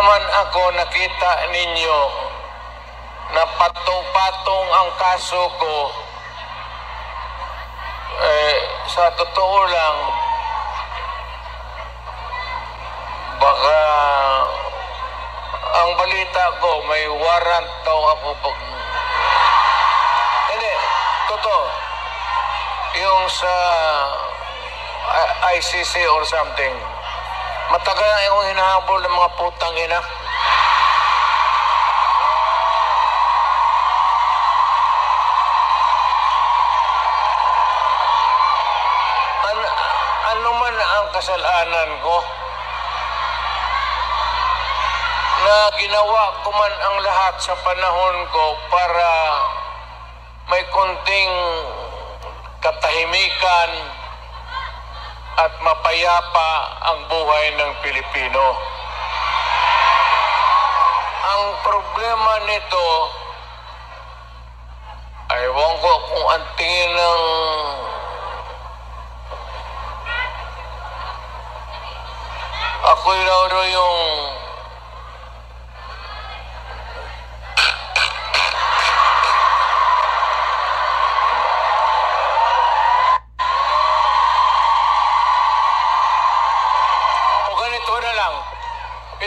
naman ako nakita ninyo na patong-patong ang kaso ko, sa totoo lang, baka ang balita ko may warrant daw ako pag... Hindi, totoo. Yung sa ICC or something, matagal na yung hinahabol ng mga putang ina. Ano man ang kasalanan ko, na ginawa ko man ang lahat sa panahon ko para may konting katahimikan at mapayapa ang buhay ng Pilipino. Ang problema nito, ewan ko kung ang tingin ng ako'y raw yung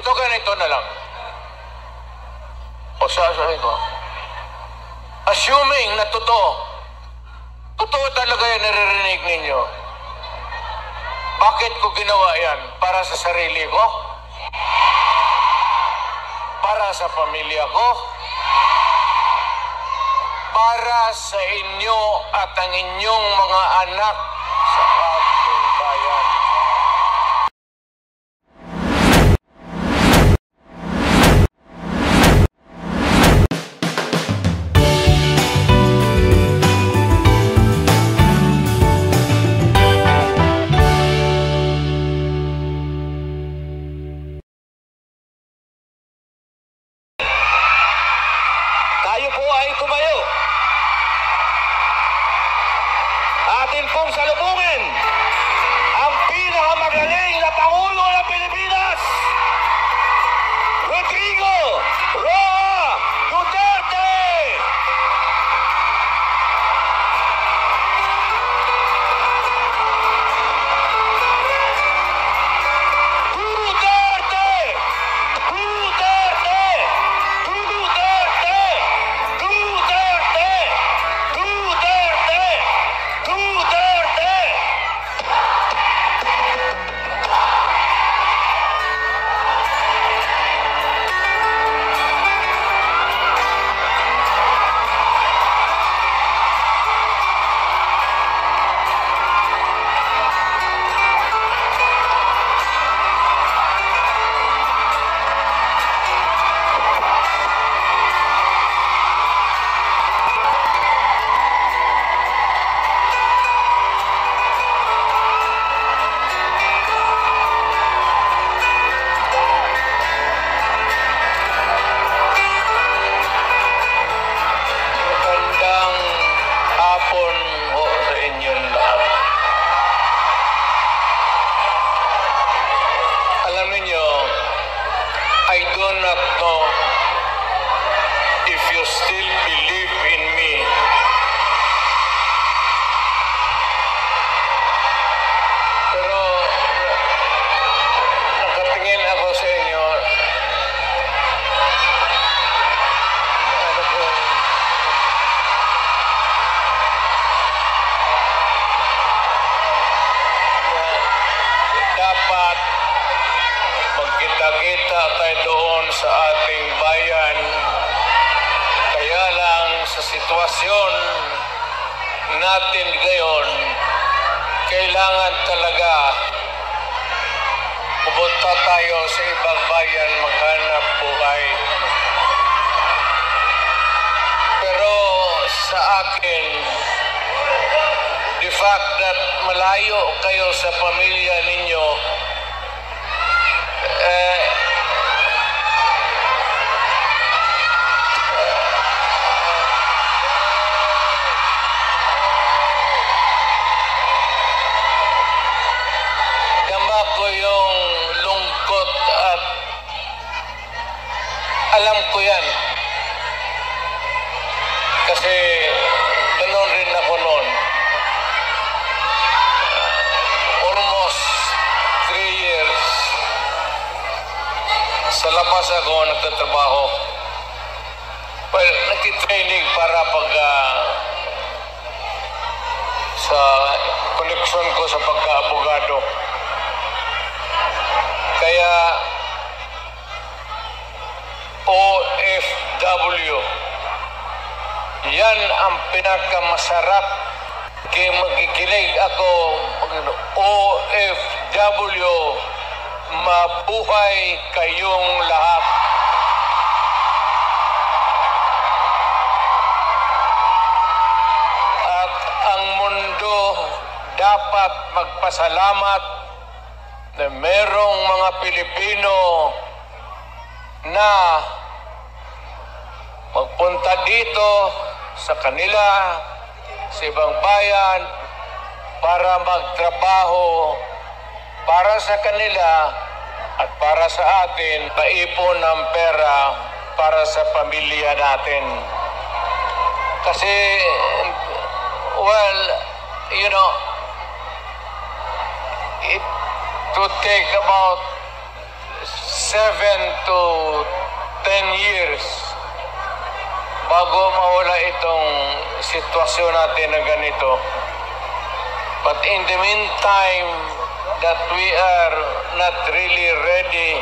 ganito na lang. O sasabi ko, assuming na totoo talaga yung naririnig ninyo, bakit ko ginawa yan? Para sa sarili ko? Para sa pamilya ko? Para sa inyo at ang inyong mga anak sa ating bayan. Tayo po ay tumayo. Atin pong salubungin ang pinakamagaling na Pangulo ng Pilipinas, Rodrigo Roa Duterte! I do not know if you still believe in me. Pero nakatingin ako sa inyo. Ano po? Dapat magkita-kita tayo doon sa ating bayan. Kaya lang sa sitwasyon natin ngayon, kailangan talaga pupunta tayo sa ibang bayan maghanap buhay. Pero sa akin, the fact that malayo kayo sa pamilya ninyo, dama ko yung lungkot at Alam ko yan. Kasi ganoon rin ako noon. Almost 3 years sa labas ako nagtatrabaho. Well, nagtitraining para pag sa koneksyon ko sa pagka-abogado. Kaya OFW, yan ang pinakamasarap. Kaya magkikinig ako, OFW, mabuhay kayong lahat. At ang mundo dapat magpasalamat na merong mga Pilipino na magpunta dito sa kanila, sa ibang bayan, para magtrabaho para sa kanila at para sa atin, maipon ng pera para sa pamilya natin. Kasi, well, you know, it would take about 7 to 10 years bago mawala itong sitwasyon natin na ganito. But in the meantime, that we are not really ready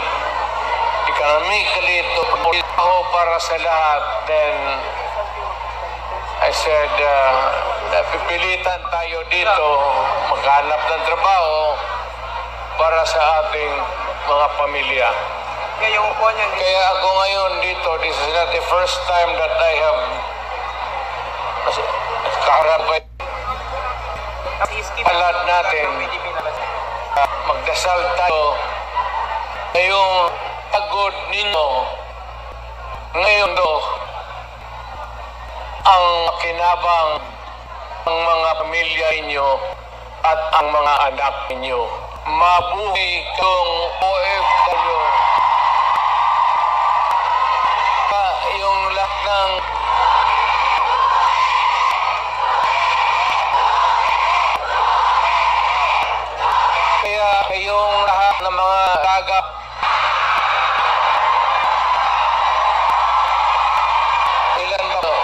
economically to trabaho para sa lahat, then I said, napipilitan tayo dito maghanap ng trabaho para sa ating mga pamilya. Kaya ako ngayon dito, this is not the first time that I have kaharap palad natin. Magdasal tayo ngayong pagod ninyo. Ngayon do ang kinabang ng mga pamilya ninyo at ang mga anak ninyo. Mabuhay kong OFW. Yung lahat ng kaya kayong lahat ng mga tagap ilan ba to?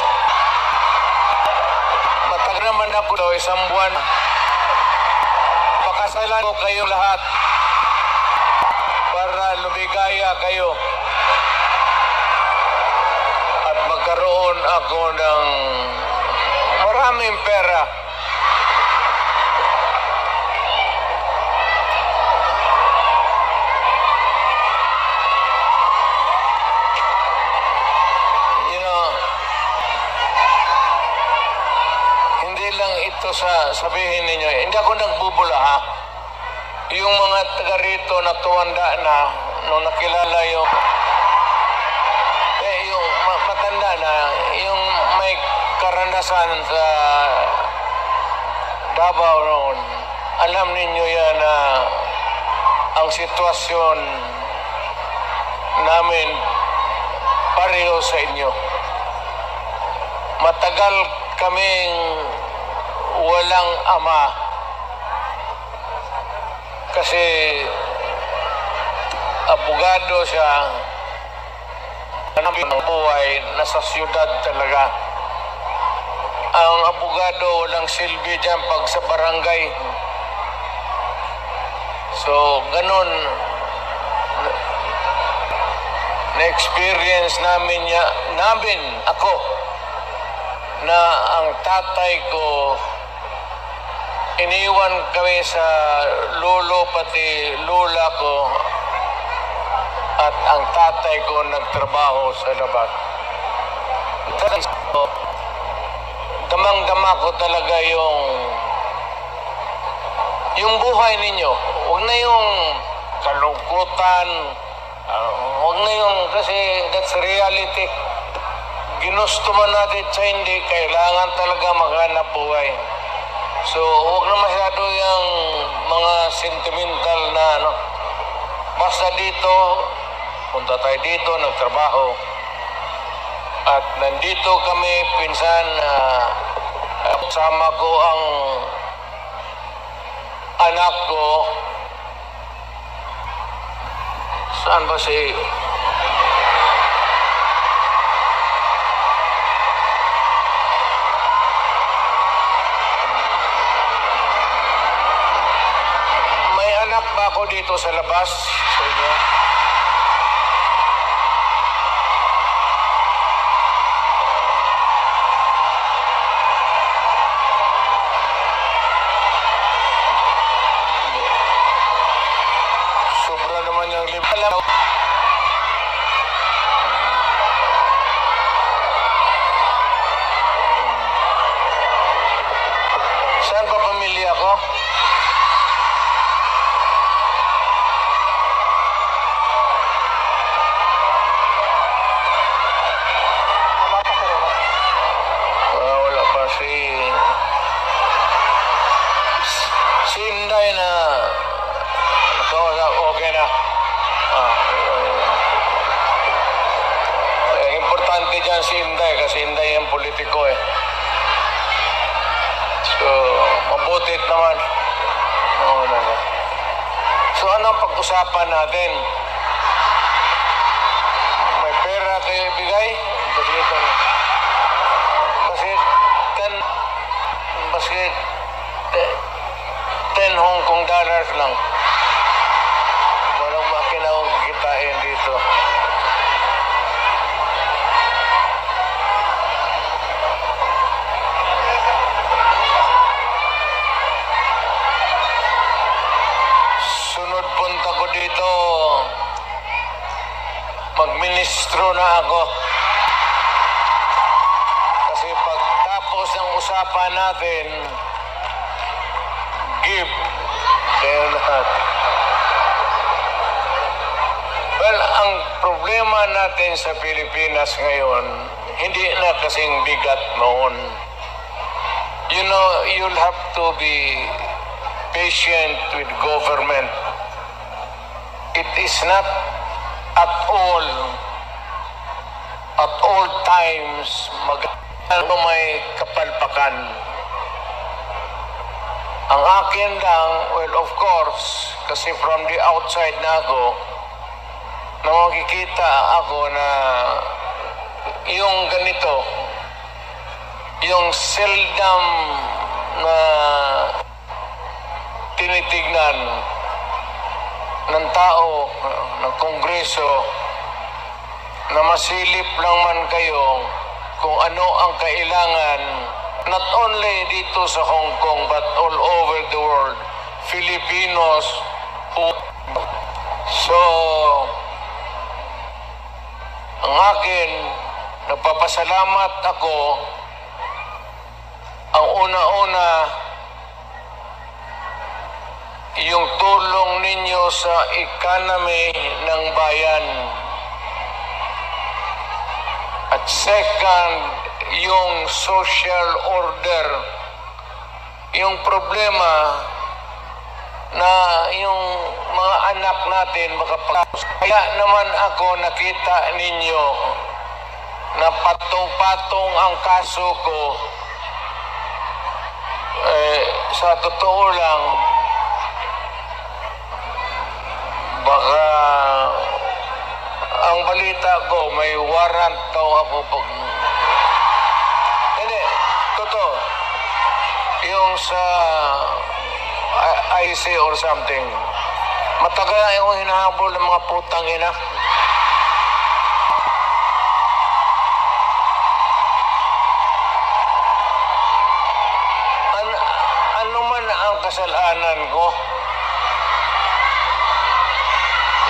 Matagal naman ako daw, 1 buwan. Pakasalan ko kayong lahat para lumigaya kayo at magkaroon ako ng maraming pera. Ito sa sabihin ninyo, hindi ako nagbubula ha. Yung mga taga rito na tuwanda na nung nakilala yung matanda na yung may karanasan sa Davao noon, alam ninyo yan na ang sitwasyon namin pareho sa inyo. Matagal kaming walang ama kasi abogado siya, ang buhay nasa siyudad talaga. Ang abogado walang silbi dyan pag sa barangay. So ganun na-experience namin ako na ang tatay ko iniwan kami sa lolo pati lola ko at ang tatay ko nagtrabaho sa labas. Damang-dama ko talaga yung buhay ninyo. Huwag na yung kalungkutan, huwag na yung, kasi that's reality. Ginusto man natin sa hindi, kailangan talaga maghanap buhay. So, huwag na masyado yung mga sentimental na basta dito, punta tayo dito, nagtrabaho. At nandito kami, pinsan, kasama ko ang anak ko. Saan ba si... May anak ba ako dito sa labas sa inyo? Sobra naman yung libala. Saan ba pamilya ko? Wala pa si Inday na okay na. Importante dyan si Inday kasi Inday yung politiko eh. So, mabutit naman. Oo naman. So, anong pag-usapan natin? May pera kayo ibigay? Kasi 10 Hong Kong dollars lang. Walang makina akong kikitain dito. Sunod punta ko dito, magministro na ako. Kasi pagtapos ng usapan natin, give kayo lahat. Well, ang problema natin sa Pilipinas ngayon, hindi na kasing bigat noon. You know, you'll have to be patient with government. It is not at all times may kapalpakan. Ang akin lang, well, of course, kasi from the outside na ako, na makikita ako na yung ganito, yung seldom na tinitignan ng tao, ng Kongreso, na masilip lang man kayo kung ano ang kailangan, not only dito sa Hong Kong but all over the world, Filipinos who... So, ang akin, nagpapasalamat ako, ang una-una, yung tulong ninyo sa economy ng bayan. At second, yung social order. Yung problema na yung mga anak natin makapagpapos. Kaya naman ako nakita ninyo na patong-patong ang kaso ko. Sa totoo lang, baka ang balita ko, may warrant daw ako pag... Hindi, totoo. Yung sa IC or something. Matagal na yung hinahabol ng mga putang ina. Ano man ang kasalanan ko?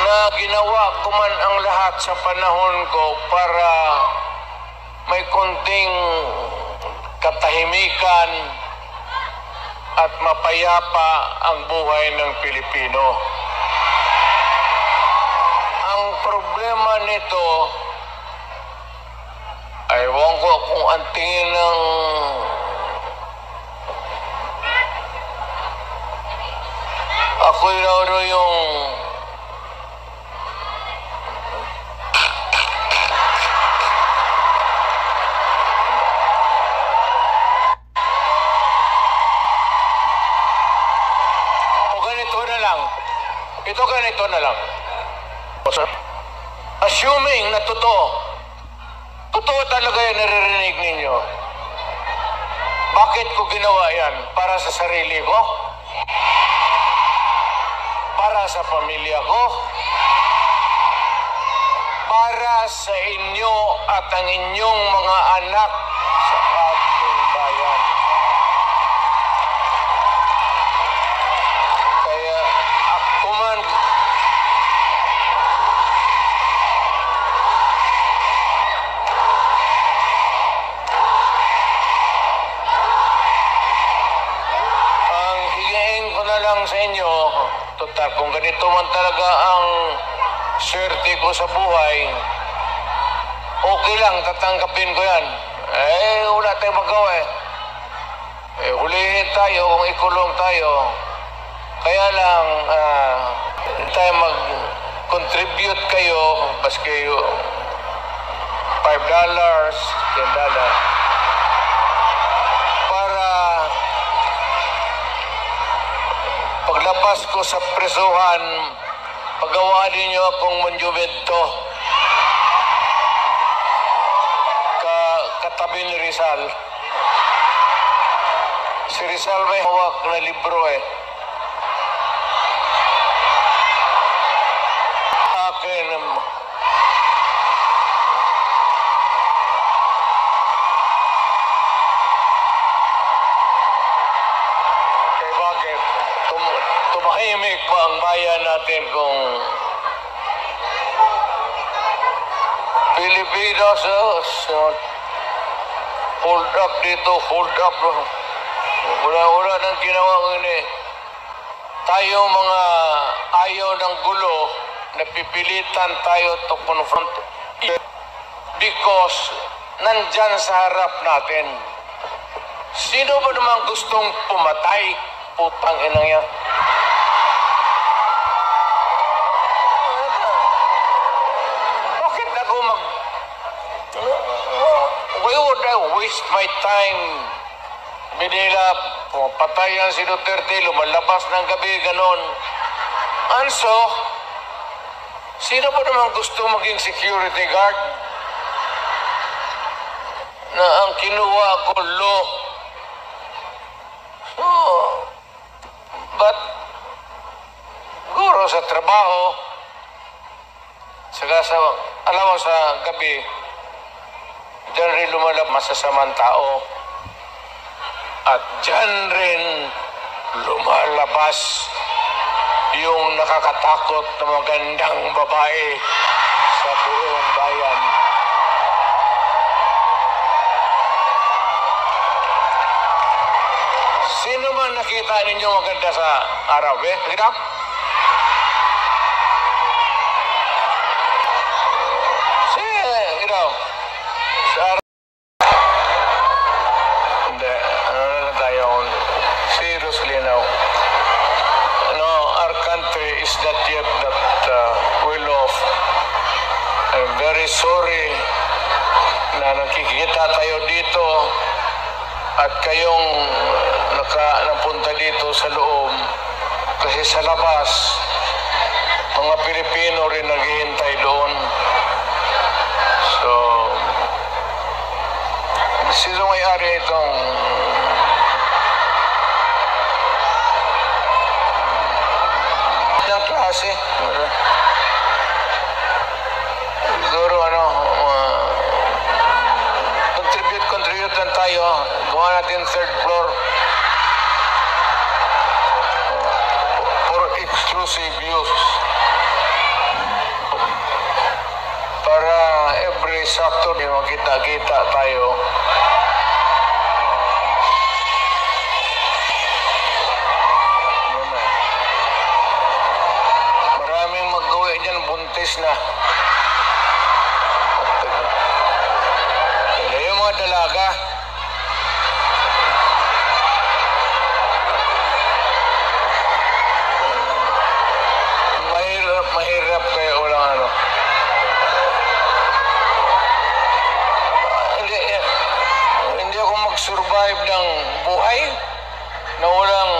Na ginawa ko man ang lahat sa panahon ko para may konting katahimikan at mapayapa ang buhay ng Pilipino. Ang problema nito, ewan ko kung ang tingin ng ako'y raw yung ganito na lang. Assuming na totoo talaga yung naririnig ninyo, bakit ko ginawa yan? Para sa sarili ko? Para sa pamilya ko? Para sa inyo at ang inyong mga anak sa ating bayan. Kaya ako man, ang higain ko na lang sa inyo, total, kung ganito man talaga ang swerte ko sa buhay, okay lang, tatanggapin ko yan. Wala tayong magawa eh. Hulihin tayo kung ikulong tayo. Kaya lang, tayo mag-contribute kayo, baski $5, $10, para paglabas ko sa presuhan, paggawa ninyo akong monumento katabi ni Rizal. Si Rizal may hawak na libro eh. Akin, bakit? Tumahimik ba ang bayan natin kung Pilipinas, hold up dito, hold up. Wala nang ginawa ngayon eh. Tayo mga ayaw ng gulo, napipilitan tayo to confront because nandyan sa harap natin. Sino ba naman gustong pumatay? Putang inang yan. Bakit ako why would I waste my time? Manila, pumapatay yan si Duterte, lumalabas ng gabi, ganon. And so, sino ba naman gusto maging security guard? Na ang kinuha ko law. So, but, guro sa trabaho, saka sa, alam mo sa gabi, diyan rin lumalabas masasamang tao. At diyan rin lumalabas yung nakakatakot na magandang babae sa buong bayan. Sino man nakita ninyo maganda sa araw, eh? Nakita? Sa araw. Hindi. Seriously now. No, our country is not yet that well off. I'm very sorry na nakikita tayo dito at kayong napunta dito sa loob kasi sa labas mga Pilipino rin naghihintay doon. So, sino may-ari itong ng klase? Siguro contribute lang tayo. Gawa natin third floor for exclusive use. Para every Saturday makita-kita tayo. Maraming mag-uwi dyan, buntis na. Yung mga dalaga, mahirap kayo walang hindi ako mag-survive ng buhay na walang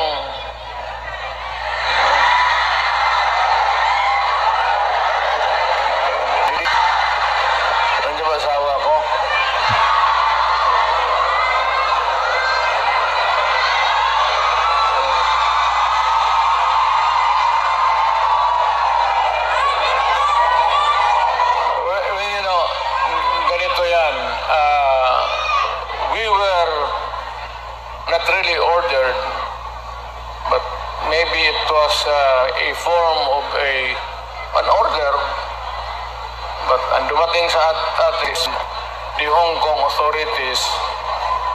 form of an order, but ang dumating sa atis, the Hong Kong authorities,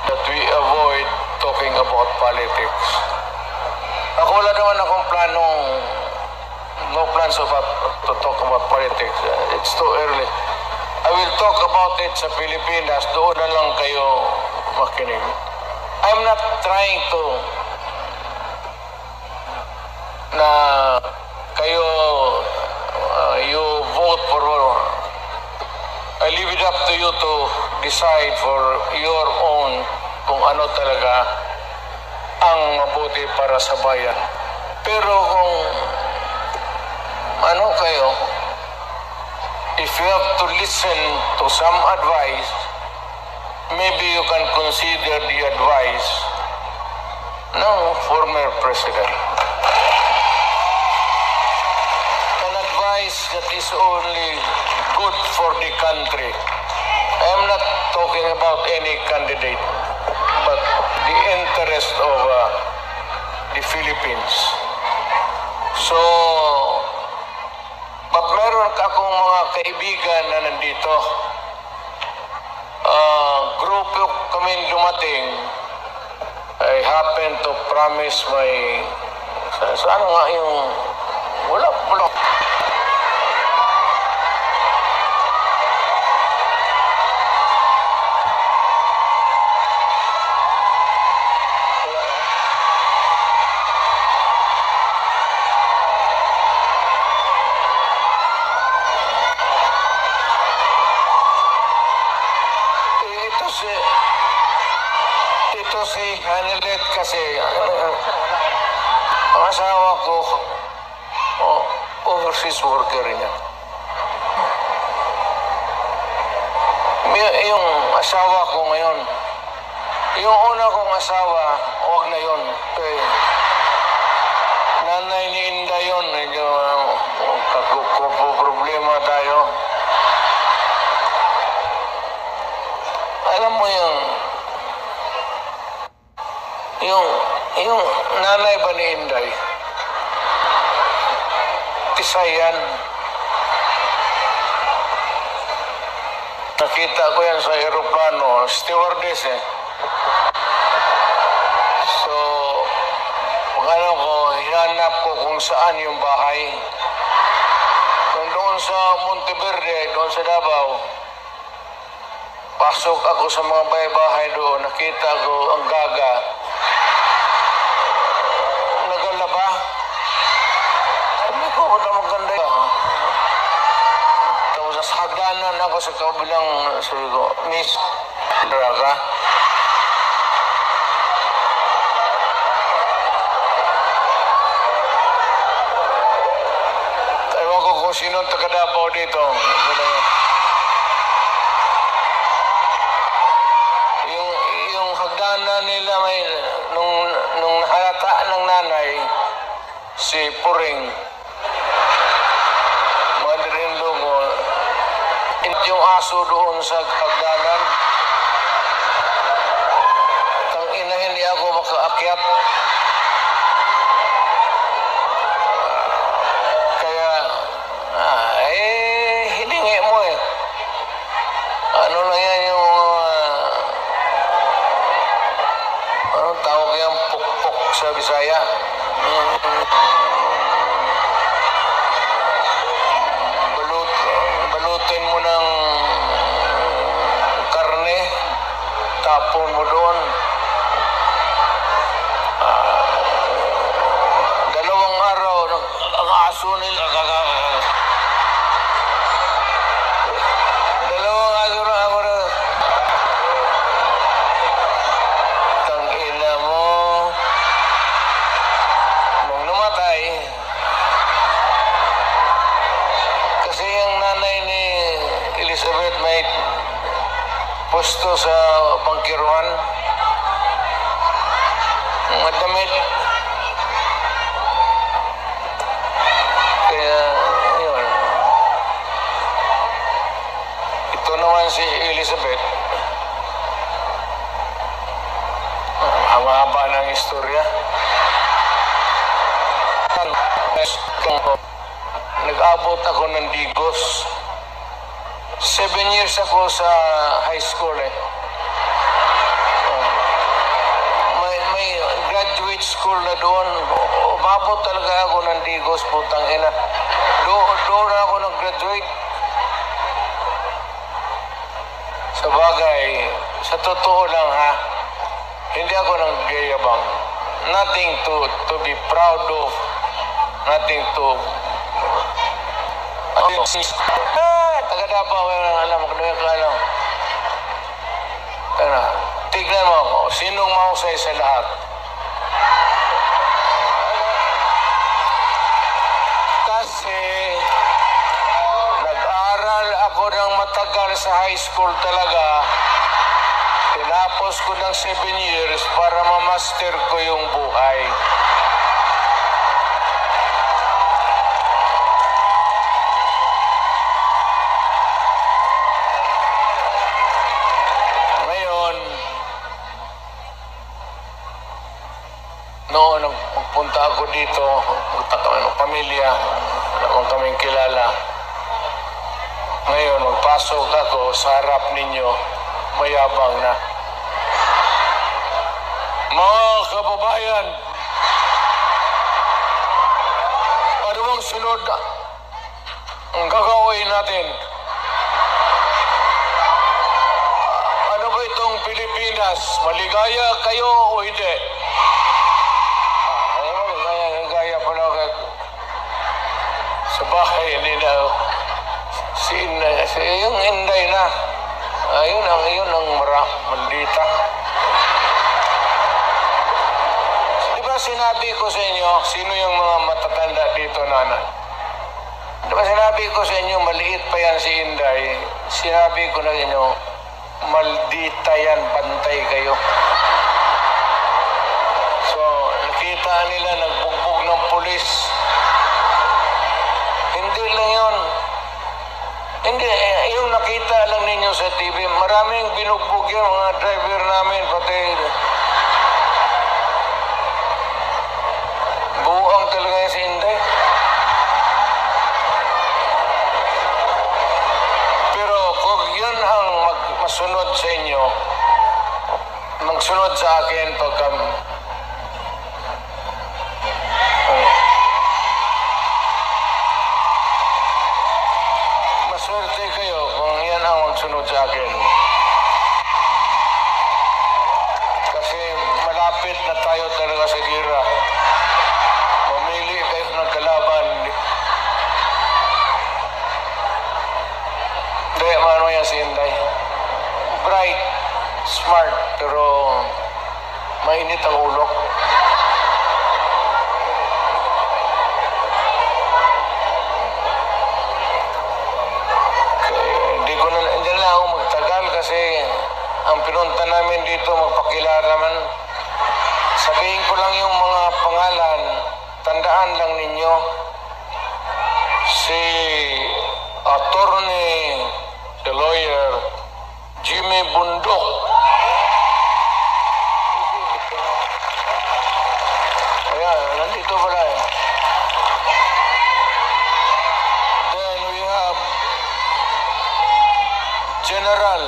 that we avoid talking about politics. Ako wala naman akong no plans to talk about politics. It's too early. I will talk about it sa Pilipinas. Doon na lang kayo makinig. I'm not trying to na kayo you vote for I leave it up to you to decide for your own kung ano talaga ang mabuti para sa bayan. Pero kung ano kayo, if you have to listen to some advice, maybe you can consider the advice ng former president. An advice that is only good for the country. I am not talking about any candidate, but the interest of the Philippines. So, but meron akong mga kaibigan na nandito. Grupo kami dumating. I happen to promise my... Saan nga yung... Wala. Ito si Hanelet kasi ang asawa ko overseas worker niya. Yung asawa ko ngayon, yung una kong asawa, huwag na yun. Nanay ni Inda yun, medyo problema tayo. Alam mo yung nanay ba ni Inday? Tisayan. Nakita ko yan sa aeroplano, stewardess eh. So, hinanap ko kung saan yung bahay. Doon sa Monteverde, doon sa Davao, pasok ako sa mga bahay doon, nakita ko ang gaga. Nagalaba. Sabi ko, na maganda yan. Tapos sa hagdanan ako sa kabilang, sabi ko, Miss, Draga. Ewan ko kung sino taga-Davao dito. Yung hagdanan nila may nung halata ng nanay si Puring mother-in-law ko yung aso doon sa hagdanan tang ina hindi ako makaakyat kaya hiningi mo ano na yan yung anong tawag yan? Pukpok sa Bisaya. Balutin mo ng karne, tapon mo doon. Dalawang araw, ang aso nila, dalawang araw ako na, tangina mo, nung namatay, kasi yung nanay ni Elizabeth may pusto sa bangkiruan, mga damit. Kaya, yun. Ito naman si Elizabeth. Haba ng istorya. nag-abot ako ng Digos. 7 years ako sa high school eh. May graduate school na doon. Umabot talaga ako ng Digos, putang ina. Doon ako nag-graduate. Sa bagay, sa totoo lang ha, hindi ako nag-gayabang. Nothing to be proud of. Nothing to... taga Davao, alam mo, alam. Tignan mo ako, sinong mahusay sa lahat? Kasi nag-aral ako ng matagal sa high school talaga. Tinapos ko ng 7 years para ma-master ko yung buhay. Ngayon, noon magpunta ako dito, punta kami ng pamilya, wala kaming kilala. Ngayon, magpasok ako sa harap ninyo, mayabang na. Mga kababayan, ano bang sunod ang gagawin natin? Ano ba itong Pilipinas? Maligaya kayo o hindi? Maligaya pala sa bahay, hindi na yung Inday na. Ayun ang maldita. Di ba sinabi ko sa inyo, sino yung mga matatanda dito, nanay? Di ba sinabi ko sa inyo, maliit pa yan si Inday? Sinabi ko na inyo, maldita yan, bantay kayo. So, nakita nila nagbugbog ng pulis. Hindi lang yun. Hindi, yung nakita lang ninyo sa TV, maraming binugbog yun, mga driver namin, pati buang talaga yung si Inday. Pero kung yun ang masunod sa inyo, magsunod sa akin pagka maswerte kayo kung yan ang magsunod sa akin. Kasi malapit na tayo talaga sa gira. Mamili kayo ng kalaban. Hindi, ano yan si Inday? Bright, smart, pero mainit ang ulo. Hindi na ako magtagal kasi ang pinunta namin dito magpakilala naman. Sabihin ko lang yung mga pangalan, tandaan lang ninyo. Si attorney, si lawyer, Jimmy Bundok. Ayan, nandito pala eh. Then we have General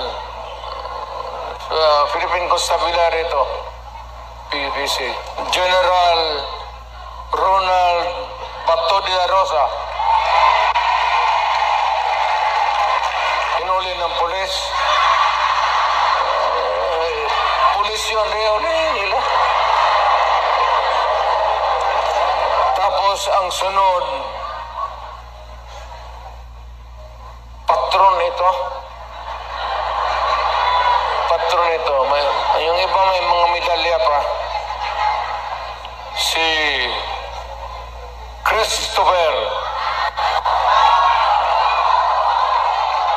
Philippine Constabulary ito, PPC. General Ronald Bato de la Rosa. Hinuli ng pulis. Pulis yun, nila. Tapos ang sunod, patron ito. Patron ito. Yung iba may mga medalya pa. Si Christopher.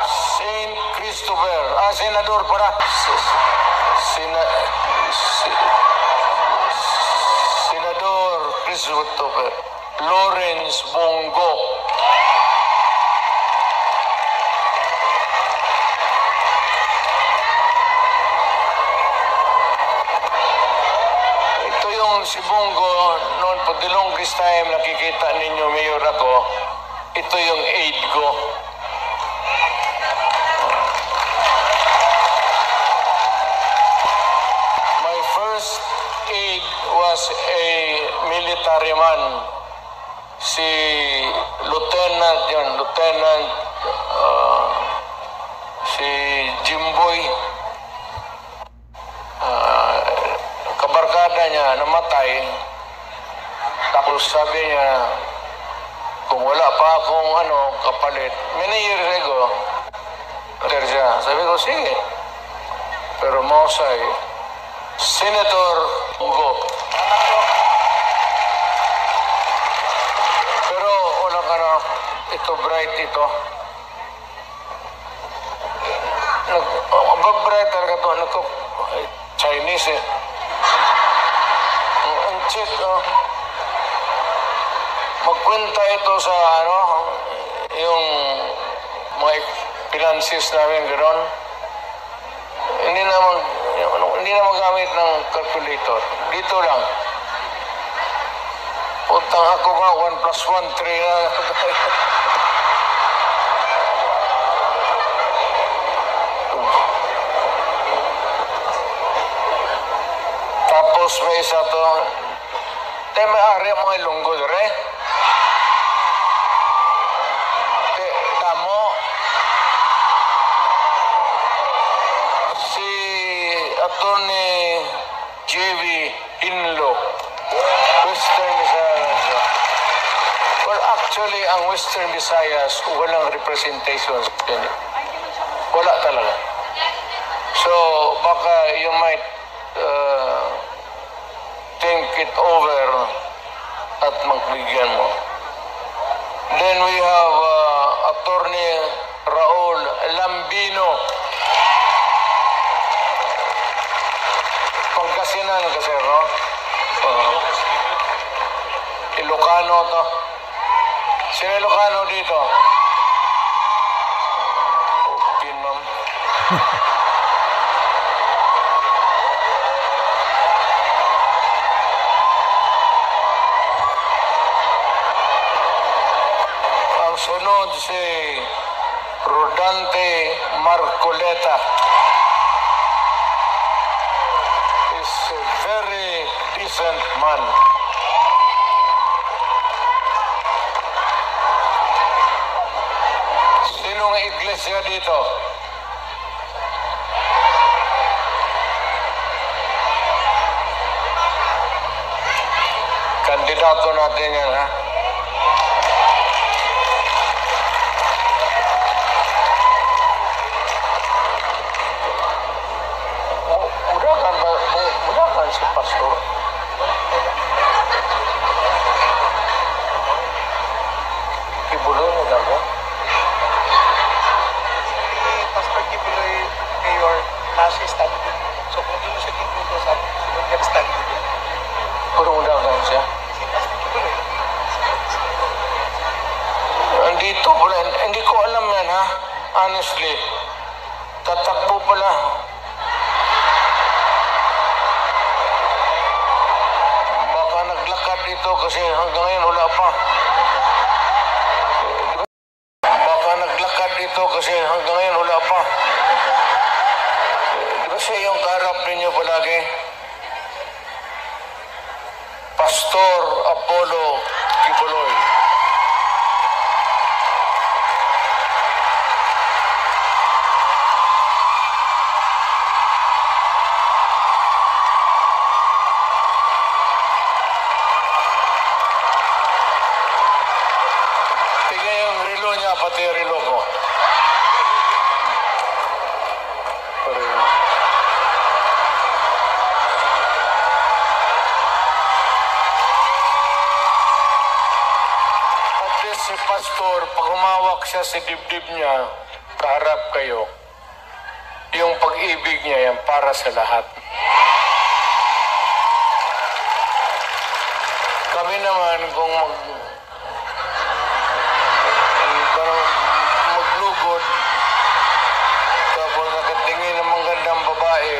Saint Christopher. Senador para. Senador Christopher. Lawrence Bongo. Si Bongo, noon for the longest time, nakikita ninyo, Mayor, ako, ito yung aid ko. My first aid was a military man. Si Lieutenant, si Jimboy. Kabarkada niya, namatay. Tapos sabi niya, kung wala pa akong kapalit, many years ago, siya. Sabi ko, sige. Pero Mosay, Senator Go. Pero wala ka na, ito bright ito. Bright talaga ito. Chinese eh. Ang check, magkwenta ito sa yung mga finances namin gano'n. Hindi na magamit ng calculator. Dito lang. Utang ako nga, 1 plus 1, 3 na. Tapos may isa to. Tayo may ari ang mga ilunggod, re? Damo. Si Atty. J.V. Hinlo. Western Visayas. Well, actually, ang Western Visayas, walang representation. Wala talaga. So, baka you might think it over at magbigyan mo. Then we have Attorney Raul Lambino. Pangasinan kasi, no? Ilocano to. Sino Ilocano dito? Okay, ma'am. Ang sunod si Rodante Marcoleta. Is a very decent man. Sinong iglesia dito? Kandidato natin yan, ha? Mudahan si Pastor. Kibuloy na daw. Pastor Kibuloy, Mayor, nasa study. So kung di mo siya kibuloy sa study. Puro mudahan siya. Si Pastor Kibuloy. Andito pala, hindi ko alam yan, ha? Honestly. Tatakbo pala. Baka naglakad dito kasi hanggang ngayon wala pa. Baka naglakad dito kasi hanggang ngayon wala pa. Di ba siya yung kaharap ninyo palagi? Pastor Apollo Kibuloy. Tignan yung relo niya, pati yung relo ko. At least si Pastor, pag humawak siya sa dibdib niya, kaharap kayo, yung pag-ibig niya yan para sa lahat. Kami naman, kung maglugod, tapos nakatingin ng magandang babae,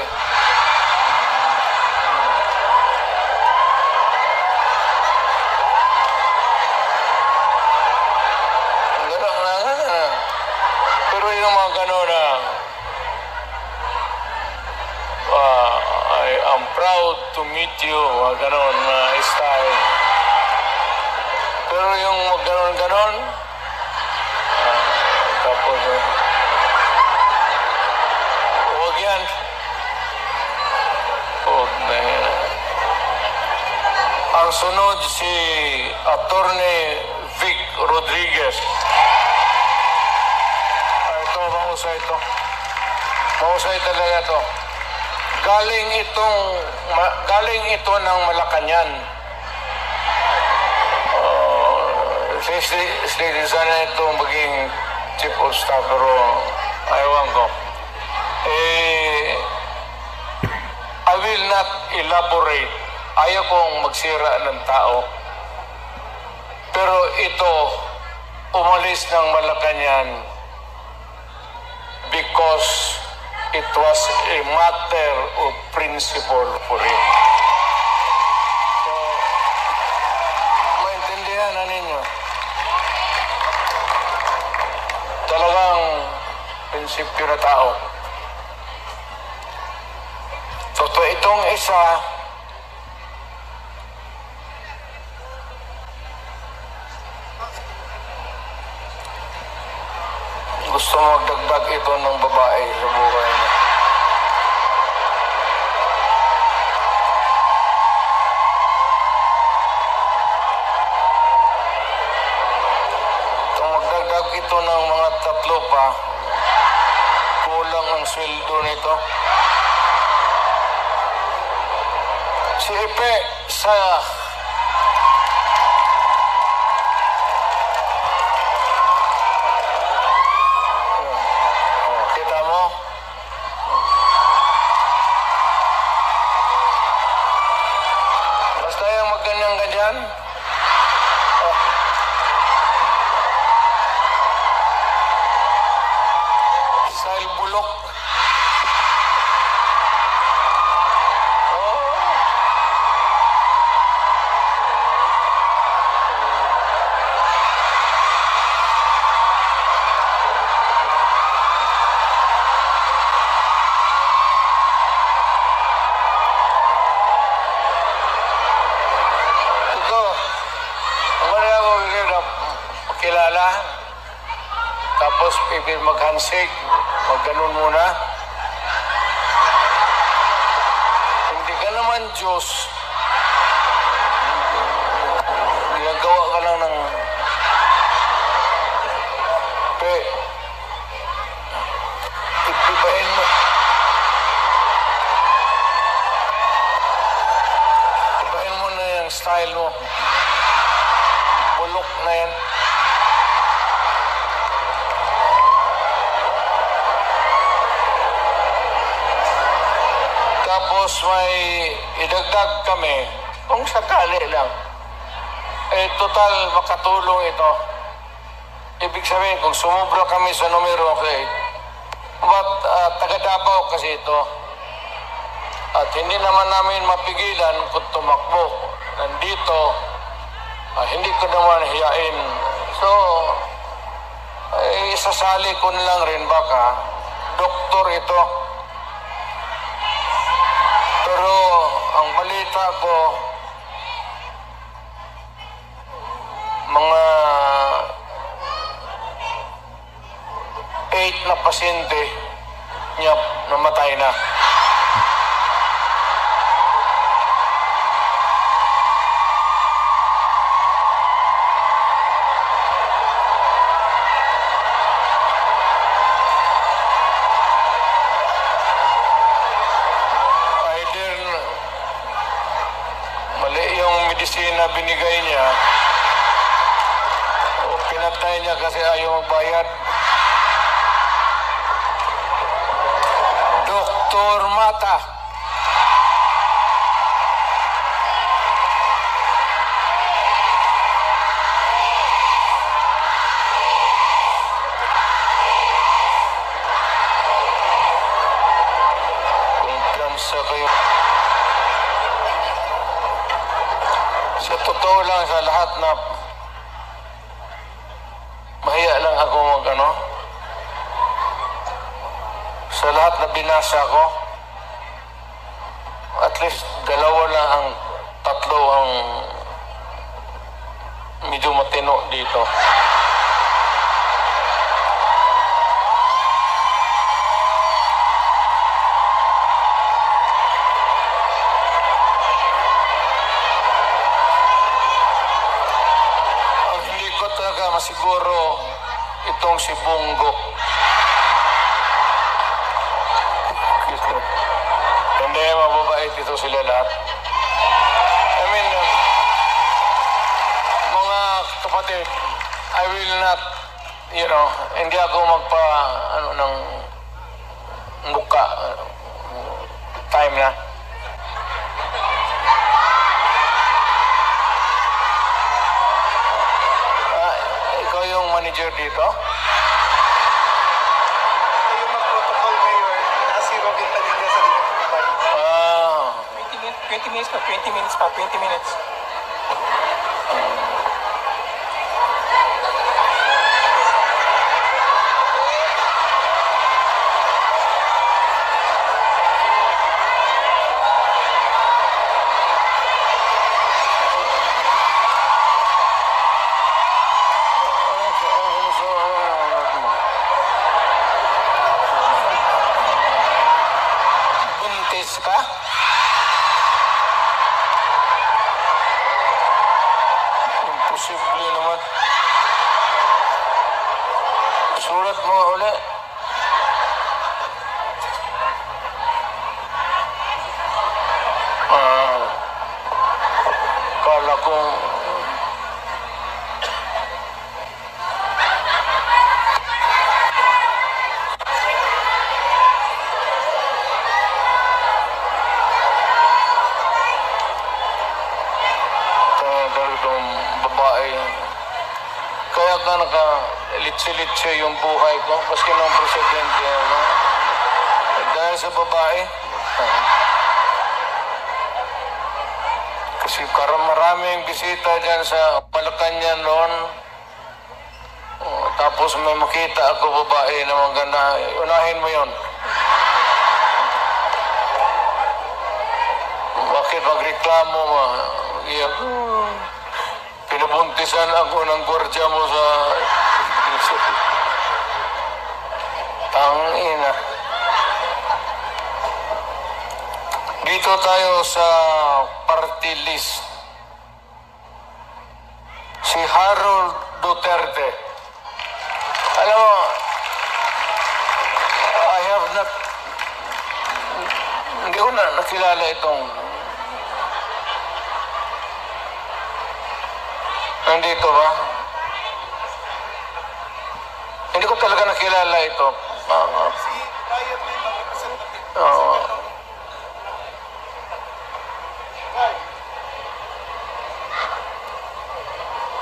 proud to meet you, mga ganon na style. Pero yung ganon-ganon, tapos, huwag yan. Huwag na yan. Ang sunod si Attorney Vic Rodriguez. Ito, mahusay ito. Mahusay talaga ito. Galing ito ng Malacanang. State sana ito maging chief of staff, pero ayawan ko. I will not elaborate. Ayaw kong magsira ng tao. Pero ito, umalis ng Malacanang because it was a matter of principle for him. So, maintindihan na ninyo. Talagang prinsipyo na tao. So, itong isa, gusto magdagdag ito ng babae sa buhay niya. Kung magdagdag ito ng mga 3 pa, kulang ang sweldo nito. Si Epe sa kita mo? Basta yung magganyan-ganyan. Style bulok. Kilala, tapos pipil mag-handshake, mag-ganon muna. Hindi ka naman Diyos. Ginagawa ka lang ng ipibahin mo. Ipibahin mo na yung style mo. Bulok na yan. Tapos may idagdag kami, kung sakali lang, total makatulong ito. Ibig sabihin, kung sumubra kami sa numero, okay, but taga Davao kasi ito. At hindi naman namin mapigilan kung tumakbo. Nandito, hindi ko naman hiyain. So, isasali ko lang rin baka, doktor ito. Pero ang balita ko, mga 8 na pasyente niya namatay na. Na binigay niya o pinatay niya kasi ayaw magbayad. Dr. Mata. Kumpiyansa kayo. Sa totoo lang, sa lahat na mahiya lang ako sa lahat na binasa ko, at least lang ang tatlo ang medyo matino dito. Ang hindi ko talaga masiguro itong si Bongo. Hindi, mababait ito sila lahat. I mean, mga kapatid, I will not, hindi ako magpa, ng muka. Time na. Ikaw yung manager dito? Ito yung mag-protocol, Mayor, na si Robin Padilla sa dito. 20 minutes pa, 20 minutes pa, 20 minutes. Buntis ka? Imposible naman. Sulat mo ulit. Kala ko talagang babae. Kaya ka naka-litsi-litsi yung buhay ko, paski ng presidente. Dahil sa babae. Kasi maraming bisita dyan sa Malacanang noon. Tapos may makita ako babae na maganda. Unahin mo yon. Bakit magreklamo mo? Pinabuntisan ako ng gwardiya mo sa... Tangina. Dito tayo sa party list. Si Harold Duterte. Alam mo, I have not... Hindi ko na nakilala itong... Nandito ba? Hindi ko talaga nakilala ito. Si Ryan Lim, ang representative.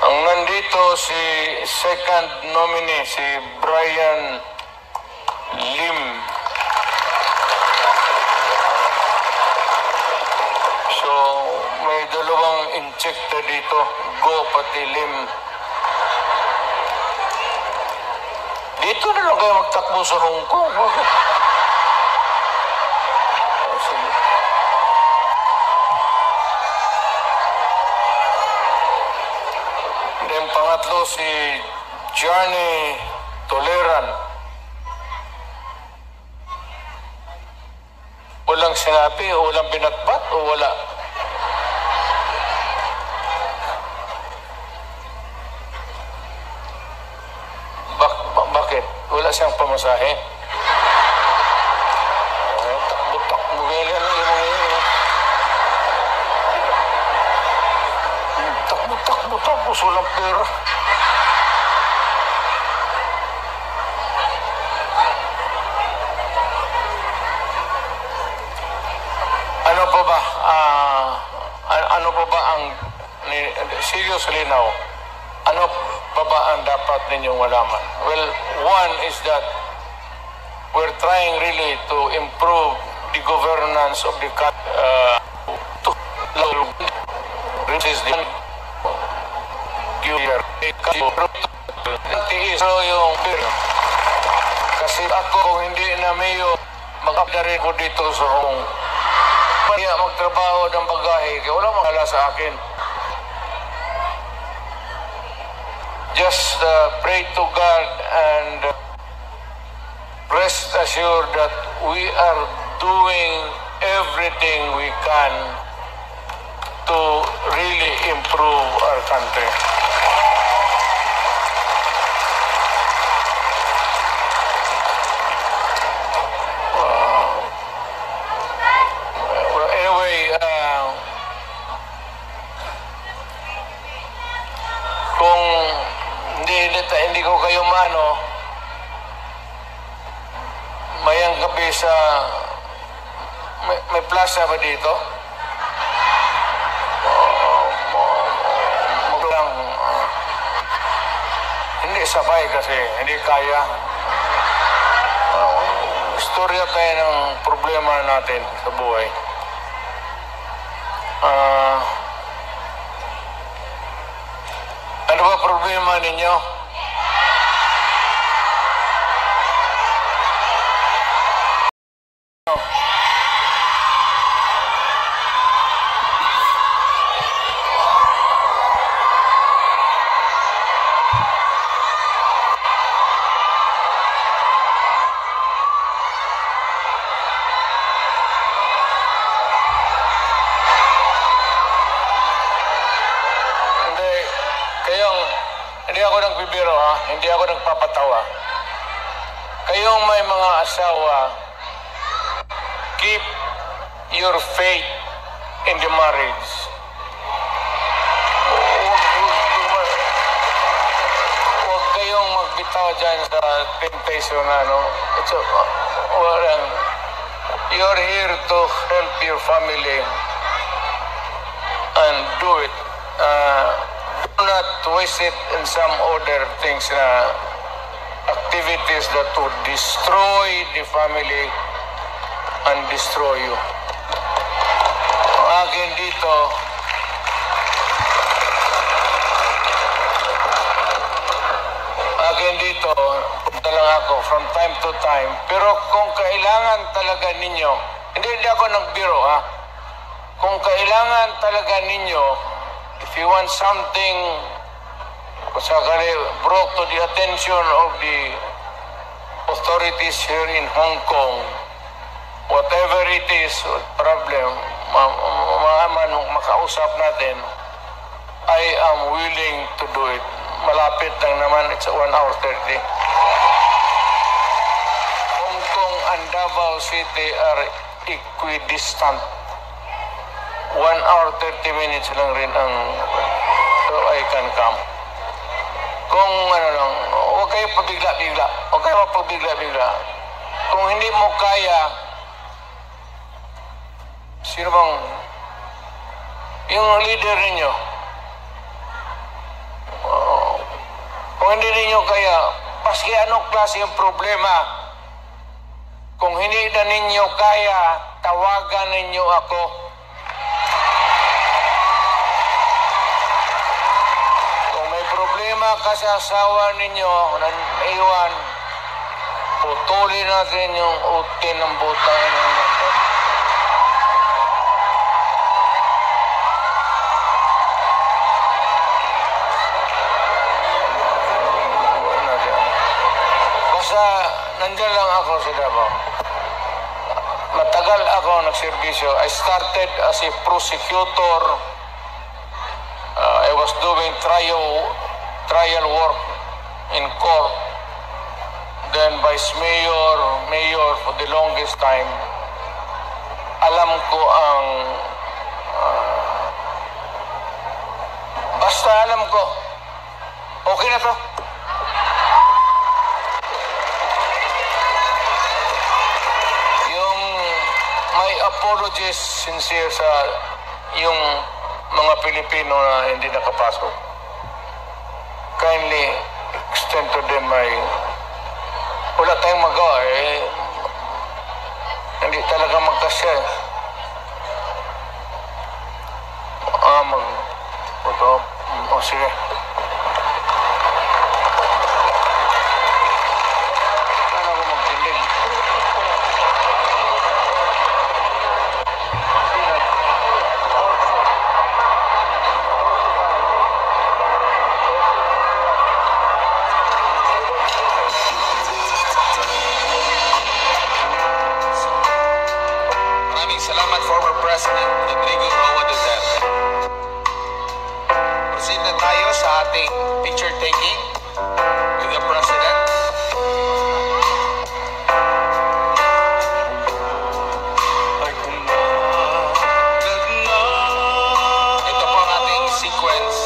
Ang nandito si second nominee, si Brian Lim. So, may dalawang injecta dito. Go pati Lim. Dito na lang kayo magtakbo sa Hong Kong. Sige. Then pangatlo si Johnny Toleran. Walang sinabi o walang binatbat o wala? Bakit? Wala siyang pamasahe? Takbo-takbo gaya lang yung mga yun. Takbo-takbo tapos walang pera. Ano pa ba? Ano pa ba ang... Seriously now, ano pa ba ang dapat ninyong malaman? Well, one is that we're trying really to improve the governance of the country. Which is the yung kasi ako kung hindi na mayo mag-update ko dito sa Hong Kaya magtrabaho ng bagahe, kaya wala makala sa akin. Just pray to God and rest assured that we are doing everything we can to really improve our country. Well, anyway, kung hindi ko kayo maano, mayang gabi sa may plaza ba dito? Maglang hindi sabay kasi hindi kaya. Istorya tayo ng problema natin sa buhay. Ano ba problema ninyo? Hindi ako nagbibiro, ha? Hindi ako nagpapatawa. Kayong may mga asawa, keep your faith in the marriage. Huwag kayong magbitaw dyan sa temptation na, no? You're here to help your family and do it. Do not waste it in some other things na activities that would destroy the family and destroy you. Ang akin dito, punta lang ako from time to time. Pero kung kailangan talaga ninyo, hindi ako nagbiro, ha? Kung kailangan talaga ninyo, if you want something brought to the attention of the authorities here in Hong Kong, whatever it is, problem, makausap natin, I am willing to do it. Malapit lang naman, it's 1 hour 30. Hong Kong and Davao City are equidistant. 1 hour 30 minutes lang rin ang so I can come. Kung ano lang, huwag kayo pabigla-bigla. Huwag kayo pabigla-bigla. Kung hindi mo kaya, sino bang yung leader ninyo? Kung hindi ninyo kaya, paski anong klase yung problema, kung hindi na ninyo kaya, tawagan ninyo ako. Problema kasi asawa ninyo naiwan, putulin natin yung utin ng butang ng mundo. Basta nandyan lang ako sa Davao. Matagal ako nagserbisyo. I started as a prosecutor. I was doing trial work in court, then vice mayor for the longest time. Alam ko ang basta alam ko okay na to. Yung may apologies sincere sa yung mga Pilipino na hindi nakapasok. Kindly extend to them my... Wala tayong magawa eh. Hindi talaga magkasya eh. Sige. Paano ako magtindig? naman former President Rodrigo Roa Duterte. Proceed na tayo sa ating picture taking with the President. Ito po ang ating sequence.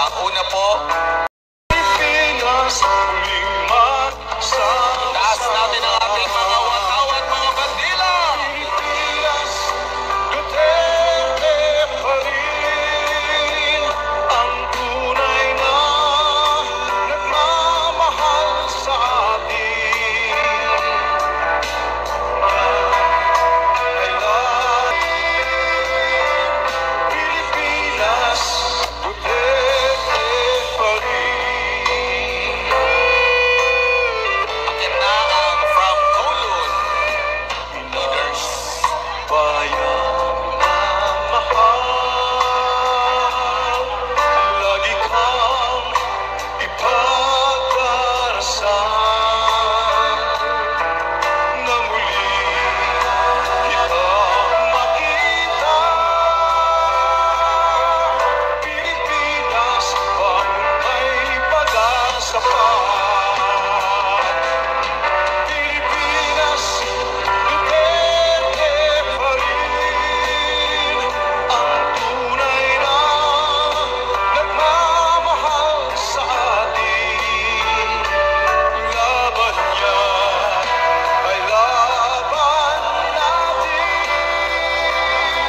Ang una po, taas natin ang ating mga wataw at mga bandila. Akin na ang from Kowloon leaders.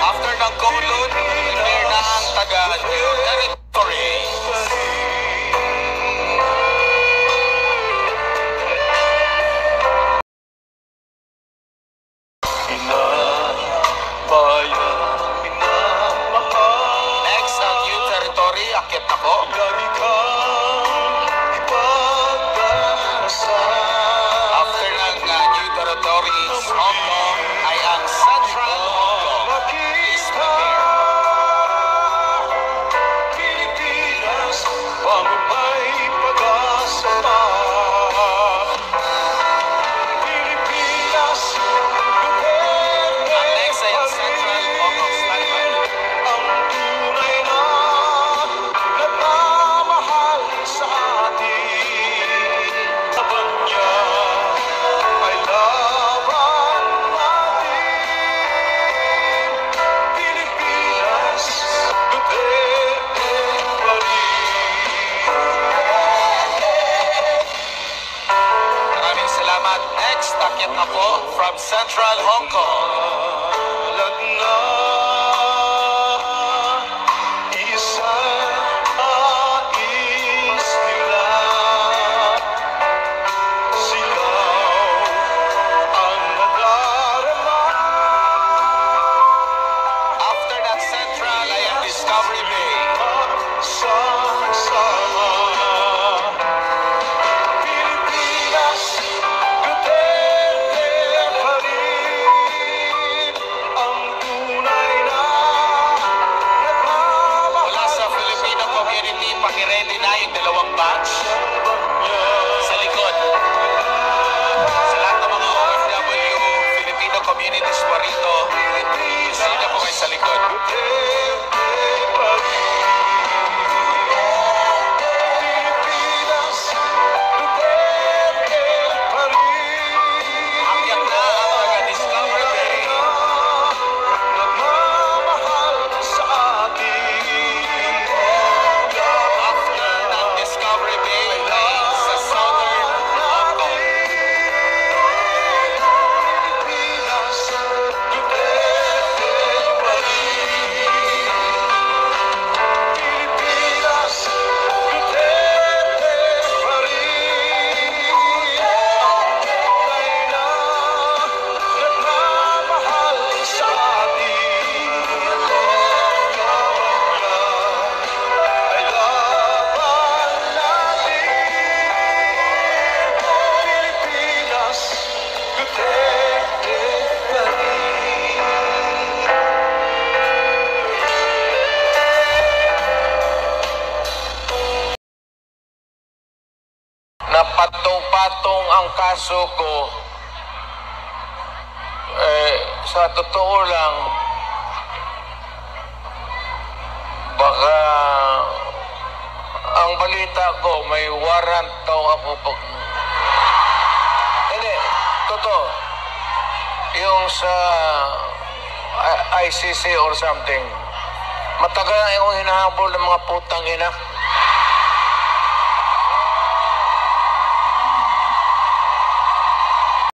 After ng Kowloon, prepare na ang taga New Territory. Next ang New Territory, akit na po. After ng New Territory is Hong Kong, ay ang Central Hong Kong. Please prepare. Ang next ay ang Central Hong Kong Standby. Maraming salamat. Next, akit na po from Central Hong Kong. After that Central, ay ang Discovery Bay. na patong-patong ang kaso ko, sa totoo lang, baka ang balita ko, may warrant daw ako pag... Hindi, totoo. Yung sa ICC or something, matagal na yung hinahabol ng mga putang ina.